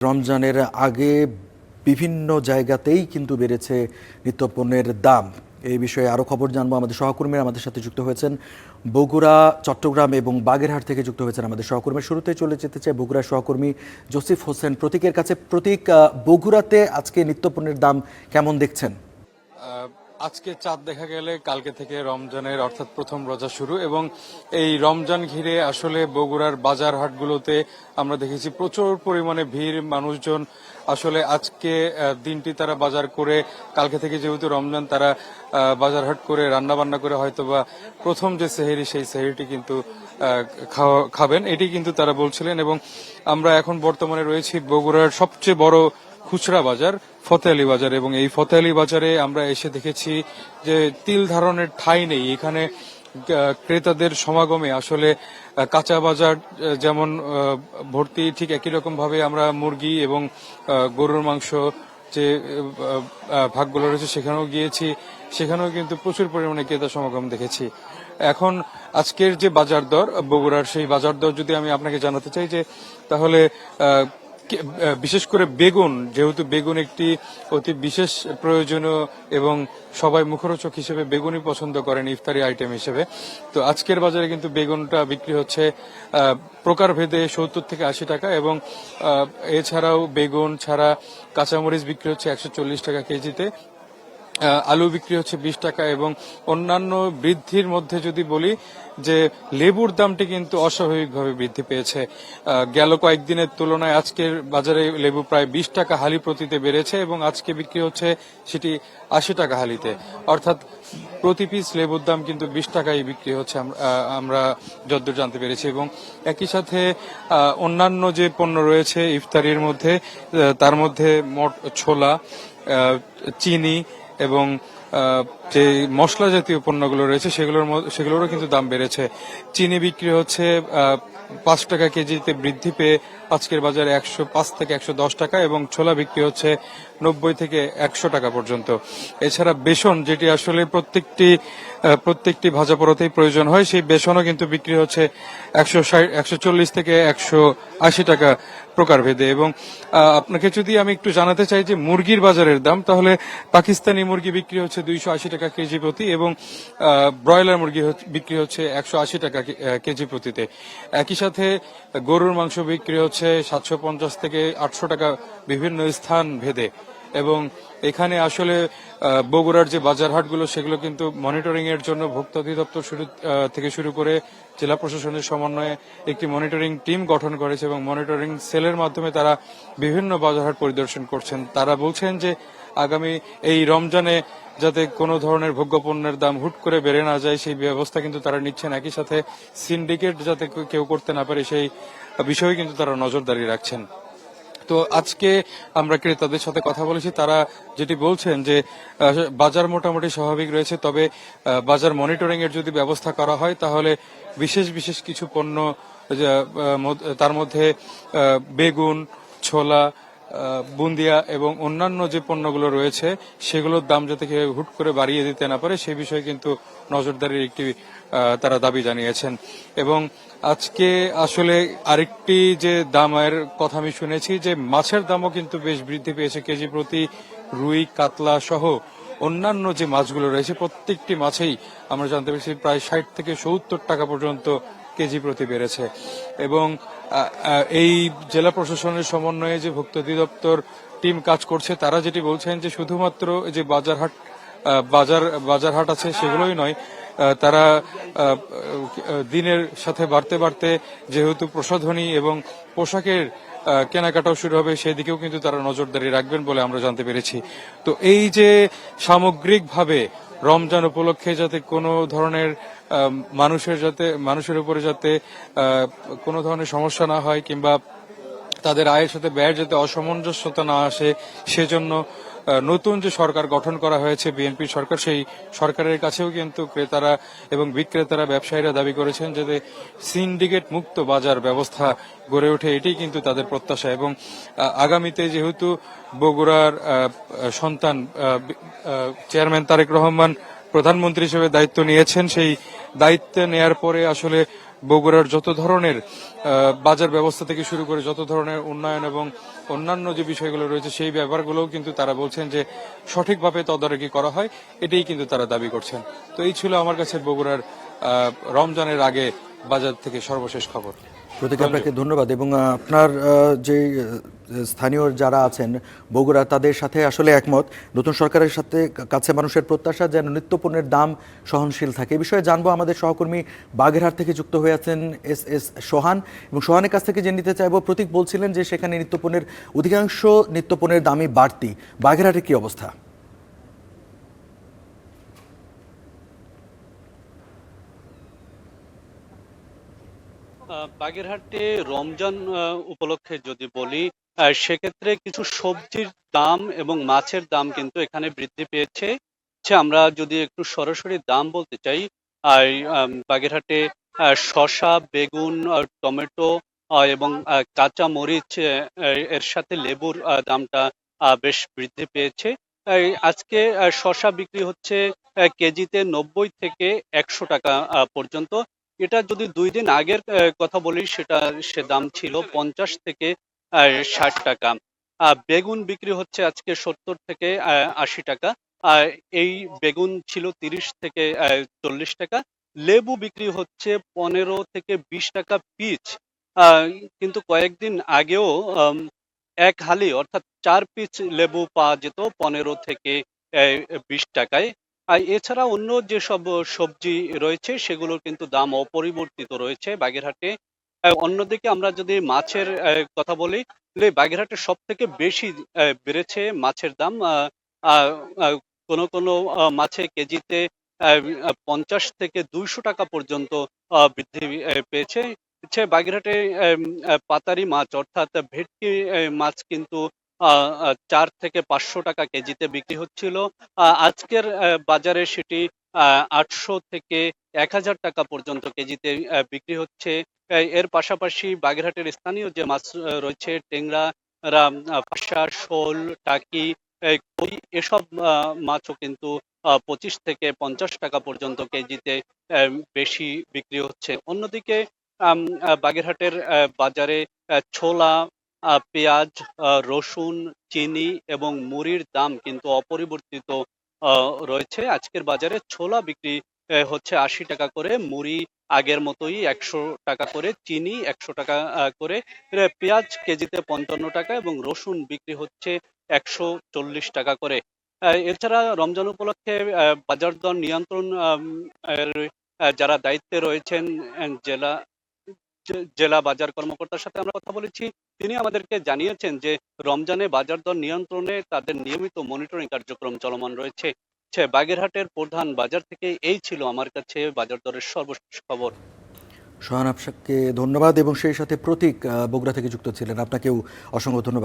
রমজানের আগে বিভিন্ন জায়গাতেই কিন্তু বেড়েছে নিত্যপণ্যের দাম। এই বিষয়ে আরও খবর জানবো। আমাদের সহকর্মীরা আমাদের সাথে যুক্ত হয়েছেন। বগুড়া, চট্টগ্রাম এবং বাগেরহাট থেকে যুক্ত হয়েছেন আমাদের সহকর্মী। শুরুতে চলে যেতে চাই বগুড়ার সহকর্মী জসিফ হোসেন প্রতীকের কাছে। প্রতীক, বগুড়াতে আজকে নিত্যপণ্যের দাম কেমন দেখছেন? আজকে চাঁদ দেখা গেলে কালকে থেকে রমজানের অর্থাৎ প্রথম রোজা শুরু, এবং এই রমজান ঘিরে আসলে বগুড়ার বাজার হাটগুলোতে আমরা দেখেছি প্রচুর পরিমাণে ভিড়, মানুষজন আসলে আজকে দিনটি তারা বাজার করে, কালকে থেকে যেহেতু রমজান তারা বাজার হাট করে রান্না বান্না করে হয়তোবা প্রথম যে সেহরি সেই সেহরিটি কিন্তু খাবেন, এটি কিন্তু তারা বলছিলেন। এবং আমরা এখন বর্তমানে রয়েছি বগুড়ার সবচেয়ে বড় খুচরা বাজার ফতেহালি বাজার, এবং এই ফতেহালি বাজারে আমরা এসে দেখেছি যে তিল ধারণের ঠাঁই নেই এখানে। ক্রেতাদের সমাগমে আসলে কাঁচা বাজার যেমন ভর্তি, ঠিক একই রকম ভাবে আমরা মুরগি এবং গরুর মাংস যে ভাগগুলো রয়েছে সেখানেও গিয়েছি, সেখানেও কিন্তু প্রচুর পরিমাণে ক্রেতা সমাগম দেখেছি। এখন আজকের যে বাজার দর বগুড়ার, সেই বাজার দর যদি আমি আপনাকে জানাতে চাই যে তাহলে বিশেষ করে বেগুন, যেহেতু বেগুন একটি অতি বিশেষ প্রয়োজনীয় এবং সবাই মুখরোচক হিসেবে বেগুনই পছন্দ করেন ইফতারি আইটেম হিসেবে, তো আজকের বাজারে কিন্তু বেগুনটা বিক্রি হচ্ছে প্রকারভেদে 70 থেকে 80 টাকা, এবং এছাড়াও বেগুন ছাড়া কাঁচামরিচ বিক্রি হচ্ছে 140 টাকা কেজিতে, আলু বিক্রি হচ্ছে 20 টাকা, এবং অন্যান্য বৃদ্ধির মধ্যে যদি বলি যে লেবুর দামটি কিন্তু অস্বাভাবিকভাবে বৃদ্ধি পেয়েছে। গেল কয়েকদিনের তুলনায় আজকের বাজারে লেবু প্রায় 20 টাকা হালি প্রতিতে বেড়েছে, এবং আজকে বিক্রি হচ্ছে সেটি 80 টাকা হালিতে, অর্থাৎ প্রতি পিস লেবুর দাম কিন্তু 20 টাকায় বিক্রি হচ্ছে আমরা যতদূর জানতে পেরেছি। এবং একই সাথে অন্যান্য যে পণ্য রয়েছে ইফতারির মধ্যে, তার মধ্যে ছোলা, চিনি এবং যে মশলা জাতীয় পণ্যগুলো রয়েছে সেগুলোরও কিন্তু দাম বেড়েছে। চিনি বিক্রি হচ্ছে 5 টাকা কেজিতে বৃদ্ধি পেয়ে আজকের বাজারে 105 থেকে 110 টাকা, এবং ছোলা বিক্রি হচ্ছে 90 থেকে 100 টাকা পর্যন্ত। এছাড়া বেসন, যেটি আসলে প্রত্যেকটি ভাজা পরোতেই প্রয়োজন হয়, সেই বেসনও কিন্তু বিক্রি হচ্ছে 140 থেকে 180 টাকা প্রকারভেদে। এবং আপনাকে যদি আমি একটু জানাতে চাই যে মুরগির বাজারের দাম, তাহলে পাকিস্তানি মুরগি বিক্রি হচ্ছে 280 টাকা কেজি প্রতি, এবং ব্রয়লার মুরগি বিক্রি হচ্ছে 180 টাকা কেজি প্রতিতে। একই সাথে গরুর মাংস বিক্রি হচ্ছে 750 থেকে 800 টাকা বিভিন্ন স্থান ভেদে। এবং এখানে আসলে বগুড়ার যে বাজার হাটগুলো সেগুলো কিন্তু মনিটরিং এর জন্য ভোক্তা অধিদপ্তর থেকে শুরু করে জেলা প্রশাসনের সমন্বয়ে একটি মনিটরিং টিম গঠন করেছে, এবং মনিটরিং সেলের মাধ্যমে তারা বিভিন্ন বাজার হাট পরিদর্শন করছেন। তারা বলছেন যে আগামী এই রমজানে যাতে কোনো ধরনের ভোগ্যপণ্যের দাম হুট করে বেড়ে না যায় সেই ব্যবস্থা কিন্তু তারা নিচ্ছেন। একই সাথে সিন্ডিকেট যাতে কেউ করতে না পারে সেই বিষয়ে কিন্তু তারা নজরদারি রাখছেন। তো আজকে আমরা ক্রেতাদের সাথে কথা বলেছি, তারা যেটি বলছেন যে বাজার মোটামুটি স্বাভাবিক রয়েছে, তবে বাজার মনিটরিং এর যদি ব্যবস্থা করা হয় তাহলে বিশেষ কিছু পণ্য, তার মধ্যে বেগুন, ছোলা, বুন্দিয়া এবং অন্যান্য যে পণ্যগুলো রয়েছে সেগুলোর দাম যাতে কেউ হুট করে বাড়িয়ে দিতে না পারে সেই বিষয়ে কিন্তু নজরদারির একটি তারা দাবি জানিয়েছেন। এবং আজকে আসলে আরেকটি যে দামের কথা আমি শুনেছি যে মাছের দামও কিন্তু বেশ বৃদ্ধি পেয়েছে। কেজি প্রতি রুই, কাতলা সহ অন্যান্য যে মাছগুলো রয়েছে প্রত্যেকটি মাছেই আমরা জানতে পেরেছি প্রায় 60 থেকে 70 টাকা পর্যন্ত কেজি প্রতি বেড়েছে। এবং এই জেলা প্রশাসনের সমন্বয়ে যে ভোক্তা অধিদপ্তর টিম কাজ করছে, তারা যেটি বলছেন যে শুধুমাত্র যে বাজার হাট আছে সেগুলোই নয়, তারা দিনের সাথে বাড়তে যেহেতু প্রসাধনী এবং পোশাকের কেনাকাটাও শুরু হবে সেদিকেও কিন্তু তারা নজরদারি রাখবেন বলে আমরা জানতে পেরেছি। তো এই যে সামগ্রিকভাবে রমজান উপলক্ষে যাতে কোনো ধরনের মানুষের উপরে যাতে কোনো ধরনের সমস্যা না হয়, কিংবা তাদের আয়ের সাথে ব্যয়ের যাতে অসামঞ্জস্যতা না আসে, সেজন্য নতুন যে সরকার গঠন করা হয়েছে বিএনপি সরকার, সেই সরকারের কাছেও কিন্তু ক্রেতারা এবং বিক্রেতারা, ব্যবসায়ীরা দাবি করেছেন যাতে সিন্ডিকেট মুক্ত বাজার ব্যবস্থা গড়ে ওঠে, এটি কিন্তু তাদের প্রত্যাশা। এবং আগামীতে যেহেতু বগুড়ার সন্তান চেয়ারম্যান তারেক রহমান প্রধানমন্ত্রী হিসেবে দায়িত্ব নিয়েছেন, সেই দায়িত্ব নেয়ার পরে আসলে বগুড়ার যত ধরনের বাজার ব্যবস্থা থেকে শুরু করে যত ধরনের উন্নয়ন এবং অন্যান্য যে বিষয়গুলো রয়েছে সেই ব্যাপারগুলোও কিন্তু তারা বলছেন যে সঠিকভাবে তদারকি করা হয়, এটাই কিন্তু তারা দাবি করছেন। তো এই ছিল আমার কাছে বগুড়ার রমজানের আগে বাজার থেকে সর্বশেষ খবর। প্রতীক, আপনাকে ধন্যবাদ। এবং আপনার যে স্থানীয় যারা আছেন বগুড়া, তাদের সাথে আসলে একমত। নতুন সরকারের সাথে কাছে মানুষের প্রত্যাশা যেন নিত্যপণ্যের দাম সহনশীল থাকে। এই বিষয়ে জানবো আমাদের সহকর্মী বাগেরহাট থেকে যুক্ত হয়ে আছেন এস সোহান, এবং সোহানের কাছ থেকে জেনে নিতে চাইবো, প্রতীক বলছিলেন যে সেখানে নিত্যপণ্যের অধিকাংশ নিত্যপণ্যের দামই বাড়তি। বাগেরহাটের কি অবস্থা? বাগেরহাটে রমজান উপলক্ষে যদি বলি, সেক্ষেত্রে কিছু সবজির দাম এবং মাছের দাম কিন্তু এখানে বৃদ্ধি পেয়েছে। আমরা যদি একটু সরাসরি দাম বলতে চাই, আর বাগেরহাটে শসা, বেগুন, টমেটো এবং কাঁচা মরিচ, এর সাথে লেবুর দামটা বেশ বৃদ্ধি পেয়েছে। আজকে শসা বিক্রি হচ্ছে কেজিতে 90 থেকে 100 টাকা পর্যন্ত। এটা যদি 2 দিন আগের কথা বলি, সে দাম ছিল 50 থেকে 60 টাকা। বেগুন বিক্রি হচ্ছে আজকে 70 থেকে 80 টাকা। আর এই বেগুন ছিল 30 থেকে 40 টাকা। লেবু বিক্রি হচ্ছে 15 থেকে 20 টাকা পিচ। আহ, কিন্তু কয়েকদিন আগেও আম, এক হালি অর্থাৎ 4 পিস লেবু পাওয়া যেত 15 থেকে 20 টাকায়। আর এছাড়া অন্য যেসব সবজি রয়েছে সেগুলোর কিন্তু দাম অপরিবর্তিত রয়েছে বাগেরহাটে। অন্যদিকে আমরা যদি মাছের কথা বলি, তাহলে বাগেরহাটে সব থেকে বেশি বেড়েছে মাছের দাম। আহ, আহ, কোনো কোনো মাছে কেজিতে 50 থেকে 200 টাকা পর্যন্ত বৃদ্ধি পেয়েছে। বাগেরহাটে পাতারি মাছ অর্থাৎ ভেটকি মাছ কিন্তু 4 থেকে 500 টাকা কেজিতে বিক্রি হচ্ছিল। আজকের বাজারে সেটি 800 থেকে 1000 টাকা পর্যন্ত কেজিতে বিক্রি হচ্ছে। এর পাশাপাশি বাগেরহাটের স্থানীয় যে মাছ রয়েছে, টেংরা, পাশা, শোল, টাকি, কই, এসব মাছও কিন্তু 25 থেকে 50 টাকা পর্যন্ত কেজিতে বেশি বিক্রি হচ্ছে। অন্যদিকে বাগেরহাটের বাজারে ছোলা, পেঁয়াজ, রসুন, চিনি এবং মুড়ির দাম কিন্তু অপরিবর্তিত রয়েছে। আজকের বাজারে ছোলা বিক্রি হচ্ছে 80 টাকা করে, মুড়ি আগের মতোই 100 টাকা করে, চিনি 100 টাকা করে, পেঁয়াজ কেজিতে 55 টাকা এবং রসুন বিক্রি হচ্ছে 140 টাকা করে। এছাড়া রমজান উপলক্ষে বাজার দর নিয়ন্ত্রণ এর যারা দায়িত্বে রয়েছেন, জেলা জেলা বাজার কর্মকর্তার সাথে আমরা কথা বলেছি। তিনি আমাদেরকে জানিয়েছেন যে রমজানে বাজার দর নিয়ন্ত্রণে তাদের নিয়মিত মনিটরিং কার্যক্রম চলমান রয়েছে। বাগেরহাটের প্রধান বাজার থেকে এই ছিল আমার কাছে বাজার দরের সর্বশেষ খবর। সোহান, আপনাকে ধন্যবাদ। এবং সেই সাথে প্রতীক বগুড়া থেকে যুক্ত ছিলেন, আপনাকেও অসংখ্য ধন্যবাদ।